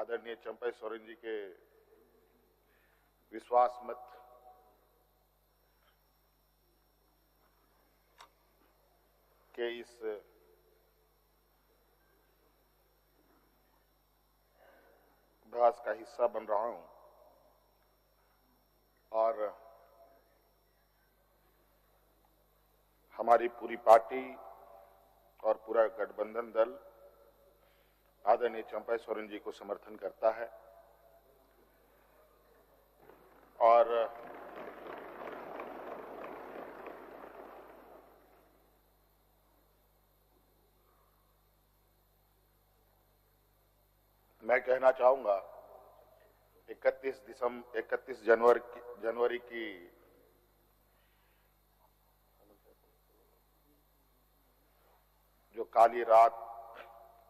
आदरणीय चंपई सोरेन जी के विश्वास मत के इस अभ्यास का हिस्सा बन रहा हूं और हमारी पूरी पार्टी और पूरा गठबंधन दल आदरणीय चंपई सोरेन जी को समर्थन करता है और मैं कहना चाहूंगा 31 जनवरी की जो काली रात,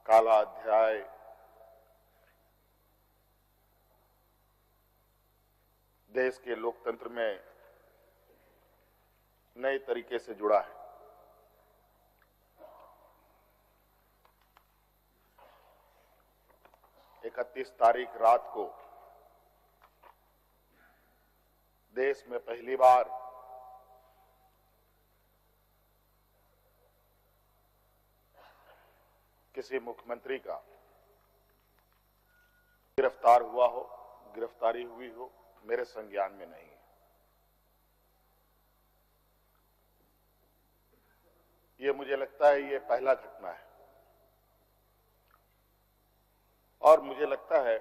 काला अध्याय देश के लोकतंत्र में नए तरीके से जुड़ा है। इकतीस तारीख रात को देश में पहली बार किसी मुख्यमंत्री का गिरफ्तार हुआ हो, गिरफ्तारी हुई हो, मेरे संज्ञान में नहीं है। ये मुझे लगता है ये पहला घटना है और मुझे लगता है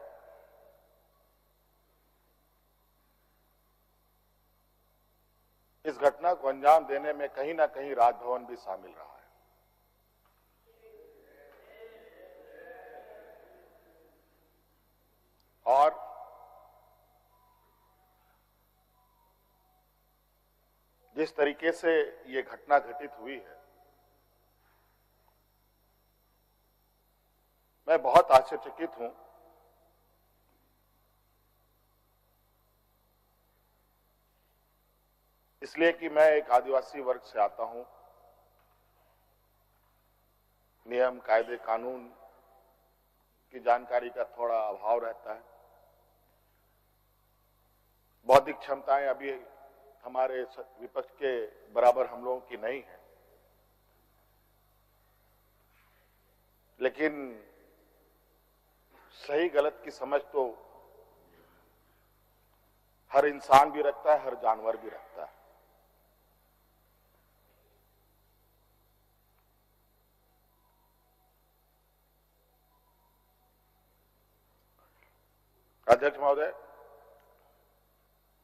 इस घटना को अंजाम देने में कहीं ना कहीं राजभवन भी शामिल रहा है। और जिस तरीके से ये घटना घटित हुई है, मैं बहुत आश्चर्यचकित हूं। इसलिए कि मैं एक आदिवासी वर्ग से आता हूं। नियम, कायदे, कानून की जानकारी का थोड़ा अभाव रहता है। बौद्धिक क्षमताएं अभी हमारे विपक्ष के बराबर हम लोगों की नहीं है, लेकिन सही गलत की समझ तो हर इंसान भी रखता है, हर जानवर भी रखता है। अध्यक्ष महोदय,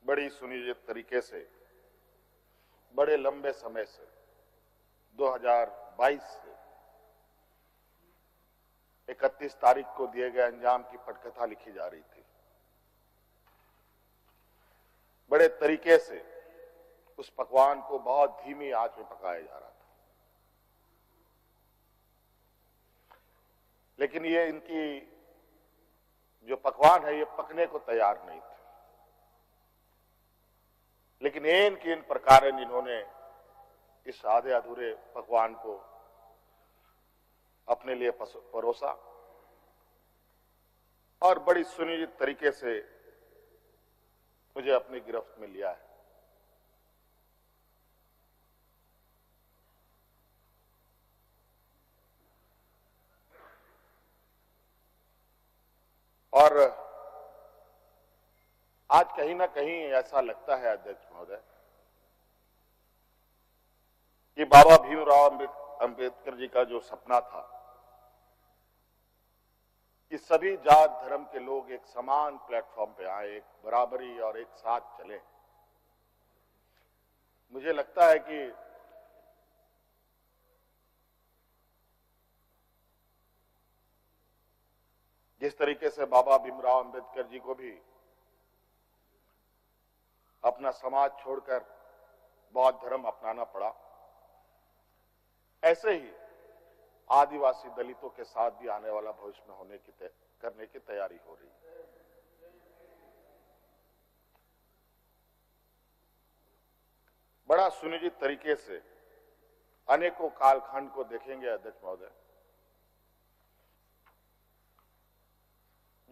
बड़ी सुनियोजित तरीके से, बड़े लंबे समय से 2022 से 31 तारीख को दिए गए अंजाम की पटकथा लिखी जा रही थी। बड़े तरीके से उस पकवान को बहुत धीमी आंच में पकाया जा रहा था, लेकिन ये इनकी जो पकवान है ये पकने को तैयार नहीं थे। लेकिन इन प्रकार इन्होंने इस आधे अधूरे पकवान को अपने लिए परोसा और बड़ी सुनियोजित तरीके से मुझे अपनी गिरफ्त में लिया है। और आज कहीं ना कहीं ऐसा लगता है अध्यक्ष महोदय कि बाबा भीमराव अंबेडकर जी का जो सपना था कि सभी जात धर्म के लोग एक समान प्लेटफॉर्म पे आए, एक बराबरी और एक साथ चले, मुझे लगता है कि जिस तरीके से बाबा भीमराव अंबेडकर जी को भी अपना समाज छोड़कर बौद्ध धर्म अपनाना पड़ा, ऐसे ही आदिवासी दलितों के साथ भी आने वाला भविष्य में करने की तैयारी हो रही है। बड़ा सुनियोजित तरीके से अनेकों कालखंड को देखेंगे अध्यक्ष महोदय।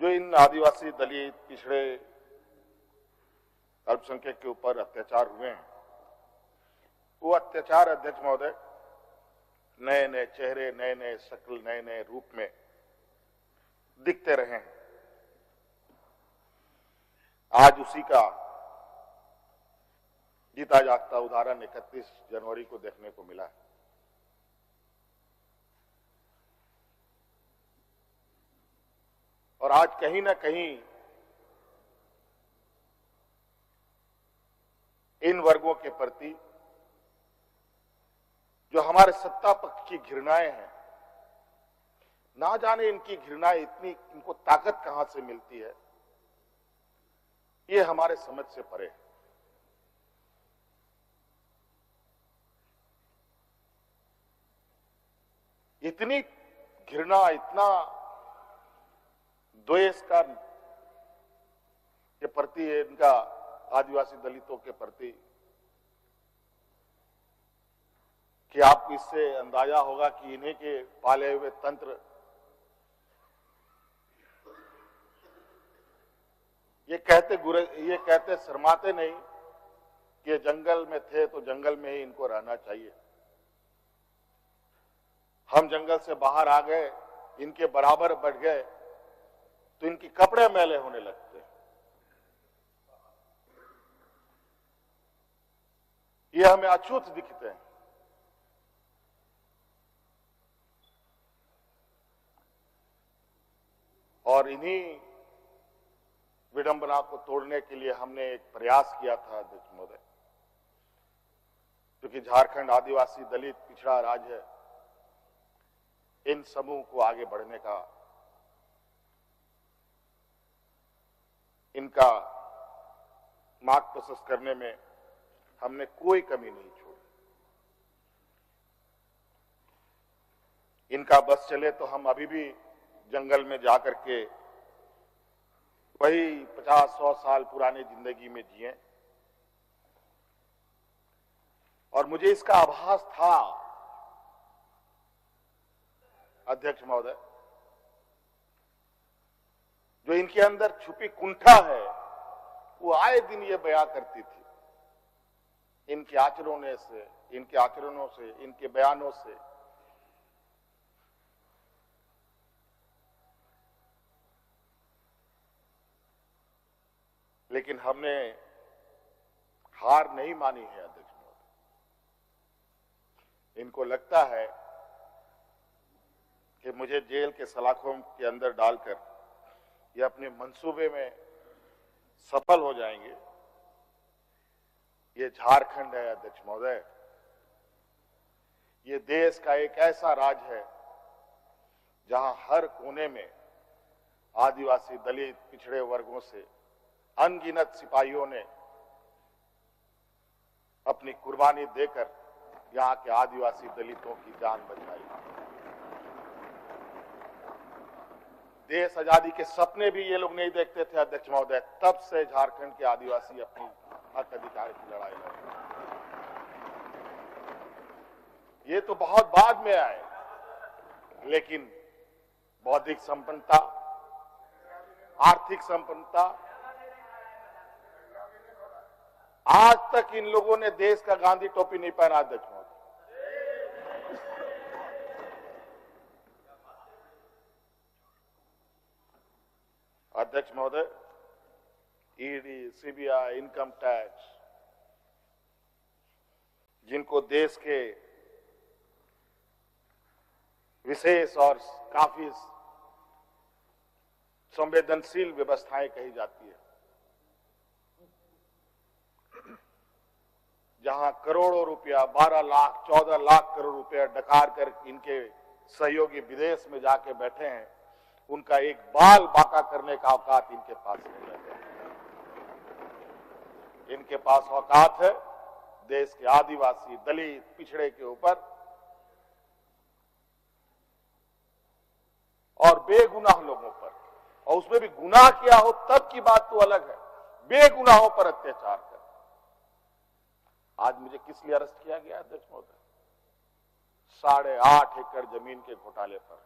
जो इन आदिवासी दलित पिछड़े अल्पसंख्यक के ऊपर अत्याचार हुए हैं, वो अत्याचार अध्यक्ष महोदय नए नए चेहरे, नए नए शक्ल, नए नए रूप में दिखते रहे हैं। आज उसी का जीता जागता उदाहरण 31 जनवरी को देखने को मिला है। और आज कहीं ना कहीं इन वर्गों के प्रति जो हमारे सत्ता पक्ष की घृणाएं हैं, ना जाने इनकी घृणाएं इतनी, इनको ताकत कहां से मिलती है, ये हमारे समझ से परे है। इतनी घृणा, इतना द्वेष का के प्रति इनका आदिवासी दलितों के प्रति कि आपको इससे अंदाजा होगा कि इन्हीं के पाले हुए तंत्र ये कहते शर्माते नहीं कि ये जंगल में थे तो जंगल में ही इनको रहना चाहिए। हम जंगल से बाहर आ गए, इनके बराबर बढ़ गए तो इनके कपड़े मैले होने लगते हैं। ये हमें अछूत दिखते हैं। और इन्हीं विडंबना को तोड़ने के लिए हमने एक प्रयास किया था अध्यक्ष महोदय, क्योंकि झारखंड आदिवासी दलित पिछड़ा राज्य है, इन समूह को आगे बढ़ने का, इनका मार्ग प्रशस्त करने में हमने कोई कमी नहीं छोड़ी। इनका बस चले तो हम अभी भी जंगल में जाकर के वही 50-100 साल पुरानी जिंदगी में जिए। और मुझे इसका आभास था अध्यक्ष महोदय, जो इनके अंदर छुपी कुंठा है वो आए दिन ये बयां करती थी, इनके आचरणों से, इनके बयानों से। लेकिन हमने हार नहीं मानी है अध्यक्ष महोदय। इनको लगता है कि मुझे जेल के सलाखों के अंदर डालकर ये अपने मंसूबे में सफल हो जाएंगे। ये झारखंड है अध्यक्ष महोदय, ये देश का एक ऐसा राज्य है जहां हर कोने में आदिवासी दलित पिछड़े वर्गों से अनगिनत सिपाहियों ने अपनी कुर्बानी देकर यहां के आदिवासी दलितों की जान बचाई। देश आजादी के सपने भी ये लोग नहीं देखते थे अध्यक्ष महोदय, तब से झारखंड के आदिवासी अपनी हक अधिकार की लड़ाई लड़ रहे। ये तो बहुत बाद में आए, लेकिन बौद्धिक संपन्नता, आर्थिक संपन्नता, आज तक इन लोगों ने देश का गांधी टोपी नहीं पहना अध्यक्ष महोदय। अध्यक्ष महोदय, ईडी, सीबीआई, इनकम टैक्स, जिनको देश के विशेष और काफी संवेदनशील व्यवस्थाएं कही जाती है, जहां करोड़ों रुपया, 12 लाख 14 लाख करोड़ रुपया डकार कर इनके सहयोगी विदेश में जाके बैठे हैं, उनका एक बाल बाका करने का औकात इनके पास नहीं है। इनके पास औकात है देश के आदिवासी दलित पिछड़े के ऊपर, और बेगुनाह लोगों पर, और उसमें भी गुनाह किया हो तब की बात तो अलग है, बेगुनाहों पर अत्याचार कर। आज मुझे किस लिए अरेस्ट किया गया अध्यक्ष महोदय? 8.5 एकड़ जमीन के घोटाले पर।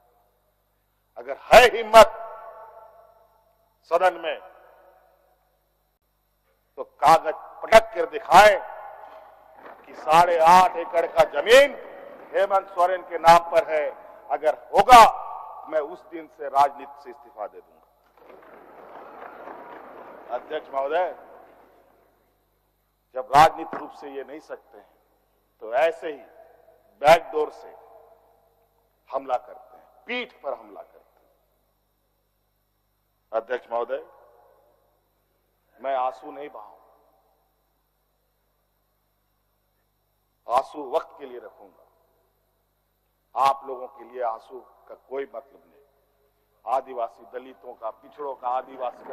अगर है हिम्मत सदन में तो कागज पटक कर दिखाए कि 8.5 एकड़ का जमीन हेमंत सोरेन के नाम पर है। अगर होगा मैं उस दिन से राजनीति से इस्तीफा दे दूंगा। अध्यक्ष महोदय, जब राजनीतिक रूप से ये नहीं सकते हैं तो ऐसे ही बैकडोर से हमला करते हैं, पीठ पर हमला करते हैं। अध्यक्ष महोदय, मैं आंसू नहीं बहाऊं, आंसू वक्त के लिए रखूंगा। आप लोगों के लिए आंसू का कोई मतलब नहीं। आदिवासी दलितों का, पिछड़ों का, आदिवासी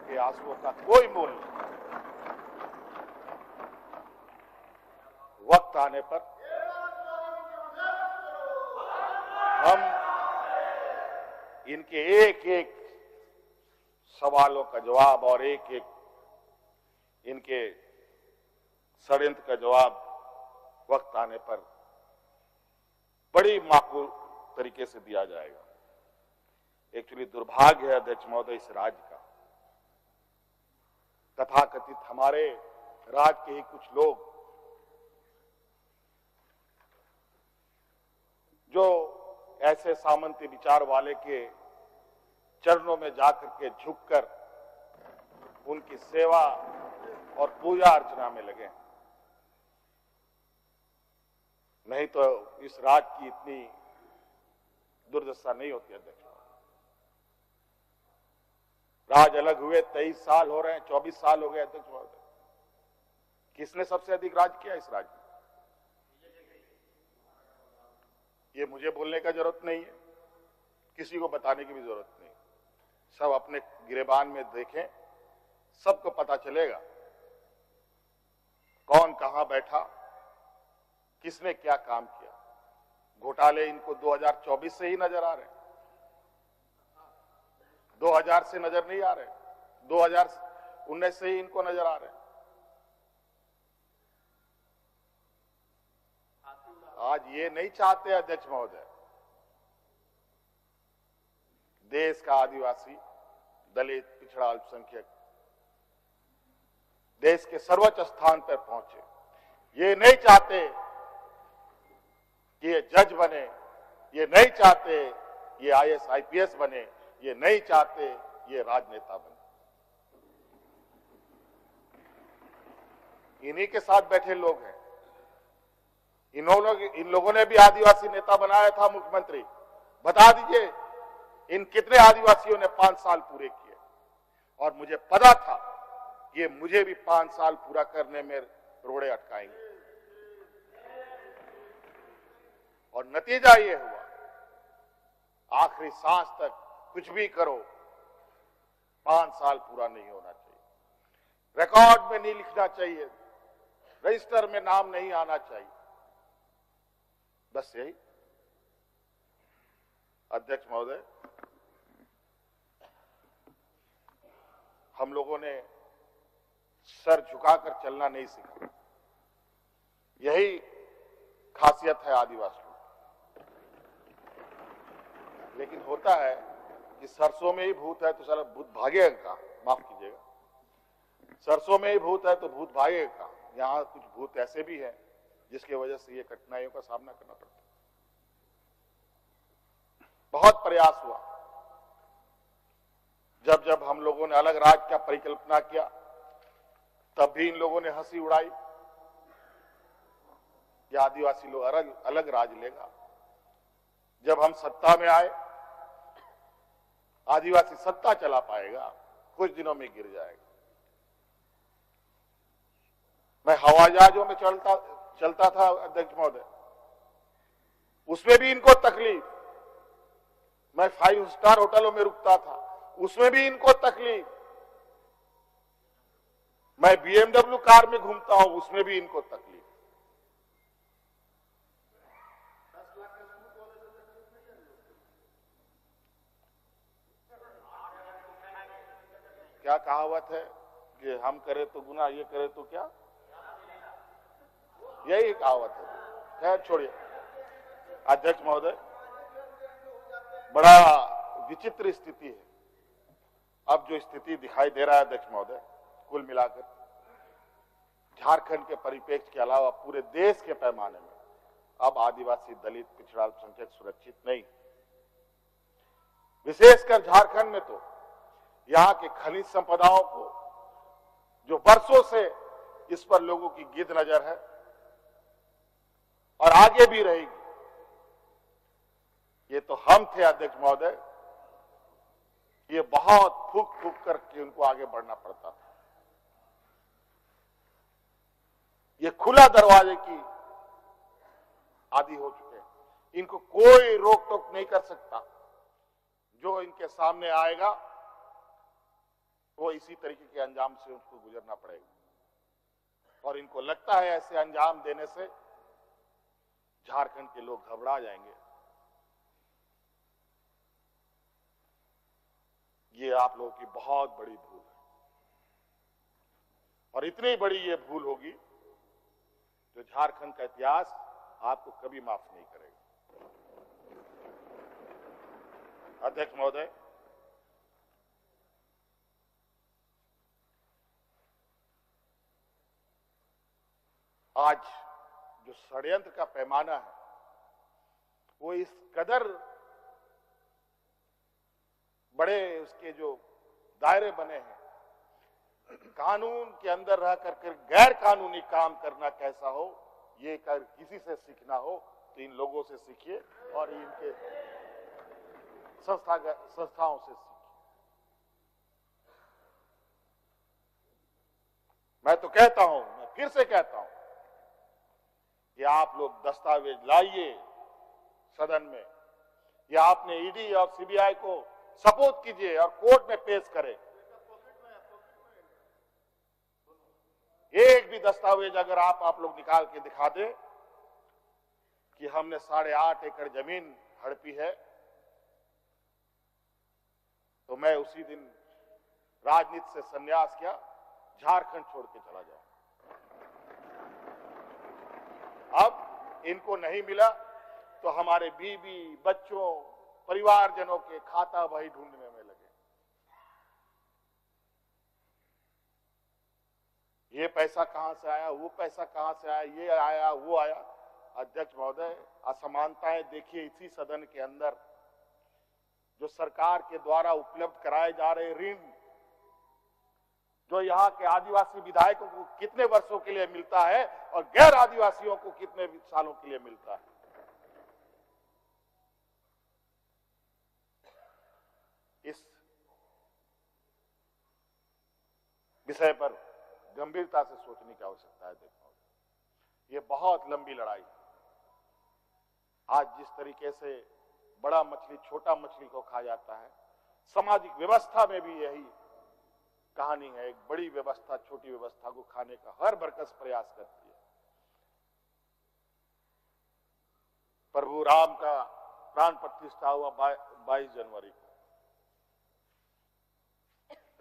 के आंसुओं का कोई मोल नहीं। वक्त आने पर हम इनके एक एक सवालों का जवाब और एक एक इनके षड्यंत्र का जवाब वक्त आने पर बड़ी माकूल तरीके से दिया जाएगा। एक्चुअली दुर्भाग्य है अध्यक्ष महोदय इस राज्य का, तथाकथित हमारे राज्य के ही कुछ लोग जो ऐसे सामंती विचार वाले के चरणों में जाकर के झुककर उनकी सेवा और पूजा अर्चना में लगे। नहीं तो इस राज्य की इतनी दुर्दशा नहीं होती। अध्यक्ष, राज अलग हुए 23 साल हो रहे हैं, 24 साल हो गए। अध्यक्ष महोदय, किसने सबसे अधिक राज किया इस राज्य में? ये मुझे बोलने का जरूरत नहीं है, किसी को बताने की भी जरूरत नहीं। सब अपने गिरेबान में देखें, सबको पता चलेगा कौन कहां बैठा, किसने क्या काम किया। घोटाले इनको 2024 से ही नजर आ रहे हैं, 2000 से नजर नहीं आ रहे, 2019 से ही इनको नजर आ रहे हैं। आज ये नहीं चाहते अध्यक्ष महोदय, देश का आदिवासी, दलित, पिछड़ा, अल्पसंख्यक देश के सर्वोच्च स्थान पर पहुंचे। ये नहीं चाहते कि ये जज बने, ये नहीं चाहते ये IAS IPS बने, ये नहीं चाहते ये राजनेता बने। इन्हीं के साथ बैठे लोग हैं। इन लोगों ने भी आदिवासी नेता बनाया था मुख्यमंत्री। बता दीजिए इन कितने आदिवासियों ने 5 साल पूरे किए। और मुझे पता था ये मुझे भी 5 साल पूरा करने में रोड़े अटकाएंगे। और नतीजा ये हुआ, आखिरी सांस तक कुछ भी करो 5 साल पूरा नहीं होना चाहिए, रिकॉर्ड में नहीं लिखना चाहिए, रजिस्टर में नाम नहीं आना चाहिए। बस यही। अध्यक्ष महोदय, हम लोगों ने सर झुकाकर चलना नहीं सीखा। यही खासियत है आदिवासियों। लेकिन होता है कि सरसों में ही भूत है तो साला भूत भागेगा का, माफ कीजिएगा, सरसों में ही भूत है तो भूत भागेगा का। यहां कुछ भूत ऐसे भी हैं जिसकी वजह से ये कठिनाइयों का सामना करना पड़ता है। बहुत प्रयास हुआ, जब जब हम लोगों ने अलग राज्य का परिकल्पना किया तब भी इन लोगों ने हंसी उड़ाई कि आदिवासी लोग अलग राज्य लेगा। जब हम सत्ता में आए, आदिवासी सत्ता चला पाएगा, कुछ दिनों में गिर जाएगा। मैं हवाई जहाजों में चलता था अध्यक्ष महोदय, उसमें भी इनको तकलीफ। मैं 5 स्टार होटलों में रुकता था, उसमें भी इनको तकलीफ। मैं BMW कार में घूमता हूं, उसमें भी इनको तकलीफ। क्या कहावत है कि हम करें तो गुनाह, ये करें तो क्या, यही कहावत है। खैर छोड़िए। अध्यक्ष महोदय, बड़ा विचित्र स्थिति है। अब जो स्थिति दिखाई दे रहा है अध्यक्ष महोदय, कुल मिलाकर झारखंड के परिप्रेक्ष्य के अलावा पूरे देश के पैमाने में अब आदिवासी, दलित, पिछड़ा, अल्पसंख्यक सुरक्षित नहीं। विशेषकर झारखंड में तो यहाँ के खनिज संपदाओं को, जो वर्षों से इस पर लोगों की गिद्ध नजर है और आगे भी रहेगी, ये तो हम थे अध्यक्ष महोदय, ये बहुत फूक फूक करके उनको आगे बढ़ना पड़ता था। ये खुला दरवाजे की आदी हो चुके हैं, इनको कोई रोक टोक नहीं कर सकता। जो इनके सामने आएगा वो इसी तरीके के अंजाम से उसको गुजरना पड़ेगा। और इनको लगता है ऐसे अंजाम देने से झारखंड के लोग घबरा जाएंगे। ये आप लोगों की बहुत बड़ी भूल है, और इतनी बड़ी ये भूल होगी जो झारखंड का इतिहास आपको कभी माफ नहीं करेगा। अध्यक्ष महोदय, आज जो षड्यंत्र का पैमाना है वो इस कदर बड़े उसके जो दायरे बने हैं, कानून के अंदर रह करके गैर कानूनी काम करना कैसा हो, ये कर किसी से सीखना हो तो इन लोगों से सीखिए और इनके संस्थाओं से सीखिए। मैं तो कहता हूं, मैं फिर से कहता हूं कि आप लोग दस्तावेज लाइए सदन में, या आपने ईडी और सीबीआई को सपोर्ट कीजिए और कोर्ट में पेश करें। एक भी दस्तावेज अगर आप लोग निकाल के दिखा दें कि हमने 8.5 एकड़ जमीन हड़पी है, तो मैं उसी दिन राजनीति से संन्यास किया, झारखंड छोड़ के चला जाऊं। अब इनको नहीं मिला तो हमारे बीवी, बच्चों, परिवारजनों के खाता बही ढूंढने में लगे। ये पैसा कहां से आया, वो पैसा कहां से आया, ये आया, वो आया। अध्यक्ष महोदय, असमानताएं देखिए इसी सदन के अंदर। जो सरकार के द्वारा उपलब्ध कराए जा रहे ऋण, जो यहाँ के आदिवासी विधायकों को कितने वर्षों के लिए मिलता है और गैर आदिवासियों को कितने सालों के लिए मिलता है। इस विषय पर गंभीरता से सोचने की आवश्यकता है। देखो, ये बहुत लंबी लड़ाई। आज जिस तरीके से बड़ा मछली छोटा मछली को खा जाता है, सामाजिक व्यवस्था में भी यही कहानी है। एक बड़ी व्यवस्था छोटी व्यवस्था को खाने का हर बरकस प्रयास करती है। प्रभु राम का प्राण प्रतिष्ठा हुआ 22 जनवरी को।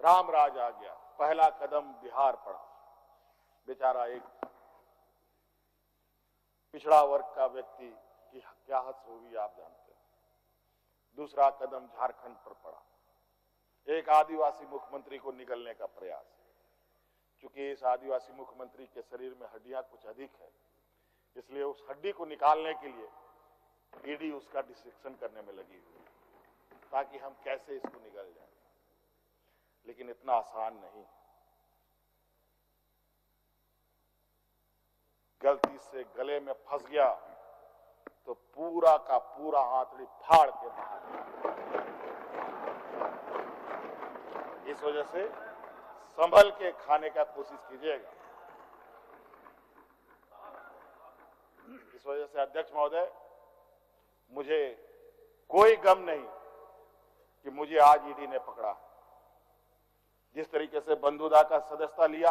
राम राज आ गया, पहला कदम बिहार पड़ा। बेचारा एक पिछड़ा वर्ग का व्यक्ति की क्या हद होगी आप जानते हैं। दूसरा कदम झारखंड पर पड़ा, एक आदिवासी मुख्यमंत्री को निगलने का प्रयास। क्योंकि इस आदिवासी मुख्यमंत्री के शरीर में हड्डियां कुछ अधिक है, इसलिए उस हड्डी को निकालने के लिए ईडी उसका डिसेक्शन करने में लगी हुई, ताकि हम कैसे इसको निगल जाए। लेकिन इतना आसान नहीं। गलती से गले में फंस गया तो पूरा का पूरा आंतड़ी फाड़ के बाहर। इस वजह से संभल के खाने का कोशिश कीजिएगा। इस वजह से अध्यक्ष महोदय, मुझे कोई गम नहीं कि मुझे आज ईडी ने पकड़ा। जिस तरीके से बंधुदा का सदस्यता लिया,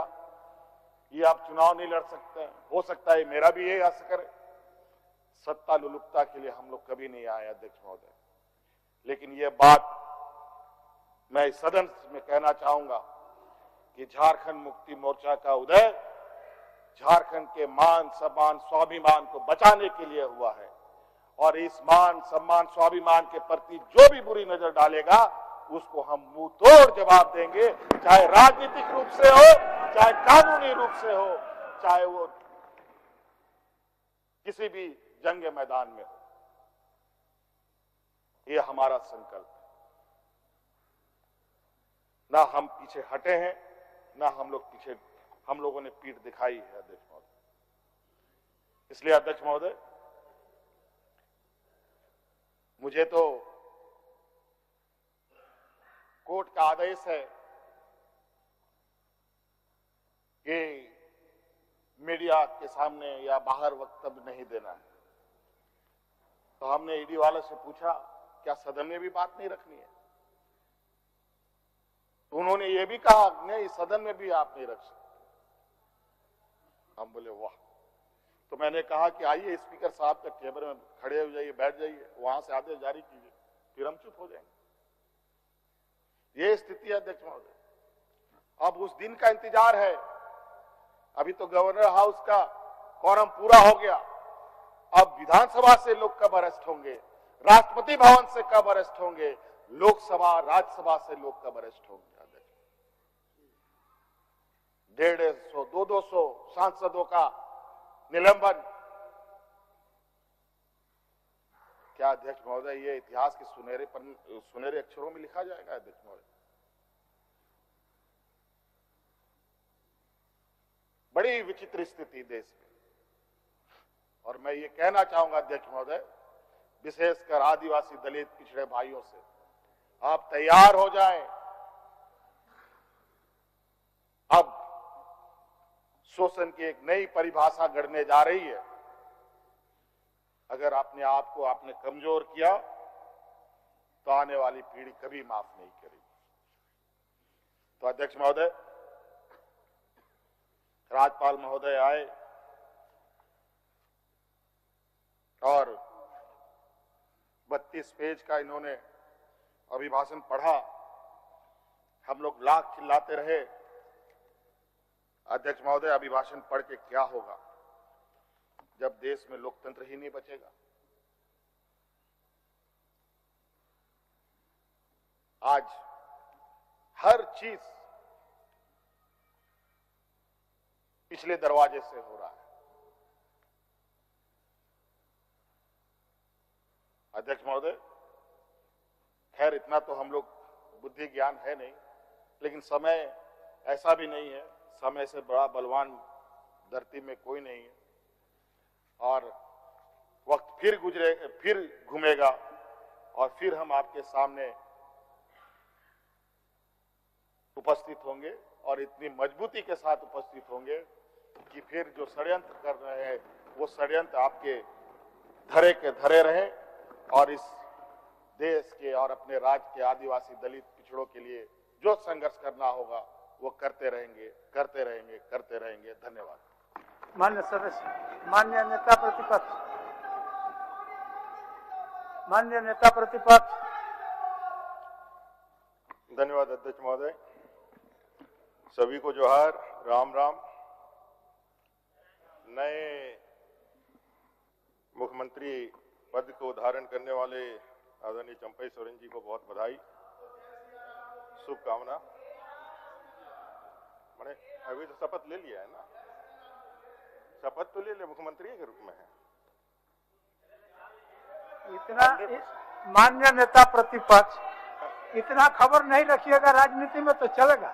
ये आप चुनाव नहीं लड़ सकते हैं। हो सकता है मेरा भी यही आशा करे। सत्ता लुलुपता के लिए हम लोग कभी नहीं आए अध्यक्ष महोदय। लेकिन ये बात मैं इस सदन में कहना चाहूंगा कि झारखंड मुक्ति मोर्चा का उदय झारखंड के मान सम्मान स्वाभिमान को बचाने के लिए हुआ है। और इस मान सम्मान स्वाभिमान के प्रति जो भी बुरी नजर डालेगा उसको हम मुंह तोड़ जवाब देंगे, चाहे राजनीतिक रूप से हो, चाहे कानूनी रूप से हो, चाहे वो किसी भी जंग मैदान में हो। ये हमारा संकल्प है। ना हम पीछे हटे हैं, ना हम लोगों ने पीठ दिखाई है अध्यक्ष महोदय। इसलिए अध्यक्ष महोदय, मुझे तो कोर्ट का आदेश है कि मीडिया के सामने या बाहर वक्तव्य नहीं देना है। तो हमने ईडी वाले से पूछा, क्या सदन में भी बात नहीं रखनी है? तो उन्होंने ये भी कहा, नहीं सदन में भी आप नहीं रख सकते। हम बोले वाह। तो मैंने कहा कि आइए स्पीकर साहब के टेबल में खड़े हो जाइए, बैठ जाइए, वहां से आदेश जारी कीजिए, फिर हम चुप हो जाएंगे। ये स्थिति है अध्यक्ष महोदय। अब उस दिन का इंतजार है। अभी तो गवर्नर हाउस का quorum पूरा हो गया। अब विधानसभा से लोग कब अरेस्ट होंगे, राष्ट्रपति भवन से कब अरेस्ट होंगे, लोकसभा राज्यसभा से लोग कब अरेस्ट होंगे? 150, 200 सांसदों का निलंबन। क्या अध्यक्ष महोदय ये इतिहास के सुनहरे अक्षरों में लिखा जाएगा? अध्यक्ष महोदय, बड़ी विचित्र स्थिति देश में। और मैं ये कहना चाहूंगा अध्यक्ष महोदय, विशेषकर आदिवासी दलित पिछड़े भाइयों से, आप तैयार हो जाएं। अब शोषण की एक नई परिभाषा गढ़ने जा रही है। अगर अपने आप को आपने कमजोर किया तो आने वाली पीढ़ी कभी माफ नहीं करेगी। तो अध्यक्ष महोदय, राज्यपाल महोदय आए और 32 पेज का इन्होंने अभिभाषण पढ़ा। हम लोग लाख चिल्लाते रहे। अध्यक्ष महोदय, अभिभाषण पढ़ के क्या होगा जब देश में लोकतंत्र ही नहीं बचेगा? आज हर चीज पिछले दरवाजे से हो रहा है। अध्यक्ष महोदय, खैर इतना तो हम लोग बुद्धि ज्ञान है नहीं, लेकिन समय ऐसा भी नहीं है, समय से बड़ा बलवान धरती में कोई नहीं है। और वक्त फिर घूमेगा और फिर हम आपके सामने उपस्थित होंगे और इतनी मजबूती के साथ उपस्थित होंगे कि फिर जो षड्यंत्र कर रहे हैं वो षड्यंत्र आपके धरे के धरे रहे और इस देश के और अपने राज्य के आदिवासी दलित पिछड़ों के लिए जो संघर्ष करना होगा वो करते रहेंगे, करते रहेंगे, करते रहेंगे। धन्यवाद। मान्य सदस्य, मान्य नेता प्रतिपक्ष, मान्य नेता प्रतिपक्ष। धन्यवाद अध्यक्ष महोदय। सभी को जोहार, राम राम। नए मुख्यमंत्री पद को धारण करने वाले आदरणीय चंपई सोरेन जी को बहुत बधाई, शुभकामना। मैंने अभी तो शपथ ले लिया है ना, शपथ तो ले ले, मुख्यमंत्री के रूप में है। इतना मान्य नेता प्रतिपक्ष, इतना खबर नहीं रखिएगा राजनीति में तो चलेगा।